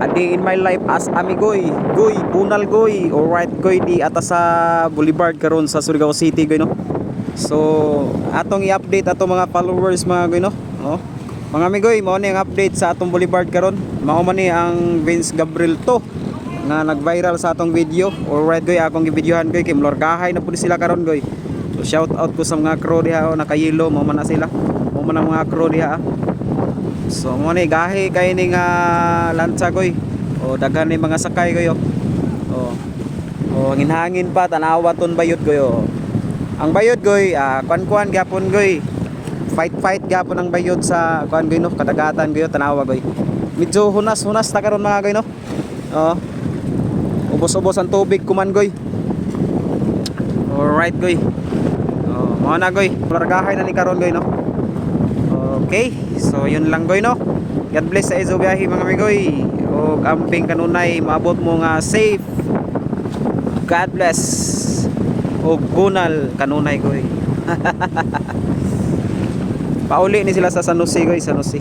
A day in my life as amigoy. Goy, bunal goy. Alright goy, di atas sa Boulevard karon sa Surigao City goy no. So, atong i-update ato mga followers mga goy no. Oh. Mga amigoy, mao ni ang update sa atong Boulevard karon. Mao man ni ang Vince Gabriel to nga nag-viral sa atong video. Alright goy, akong gi-videohan goy kay mlorgahay na pud sila karon goy. So shout out ko sa mga crew diha oh, nakayelo mo man na sila. Mo man ang mga crew diha. So mo ni gahi kay ning lansa goy. O daghan ni mga sakay goy oh. O hangin-hangin pa tanawa ton bayot goy oh. Ang bayot goy kuan-kuan gyapon goy. Fight gyapon ang bayot sa kuan goy no, kadagatan goy tanawa goy. Medyo hunas-hunas ta karon mga goy no. Oh. Ubos-ubos ang tubig kuman goy. Alright goy. Oh, mao na goy. Largahay na ni karon goy no. Okay, so yun lang goy no. God bless sa izo biyahe mga amigoy. O camping kanunay maabot mo nga safe. God bless. O bunal kanunay goy. Pauli ni sila sa San Jose goy, San Jose.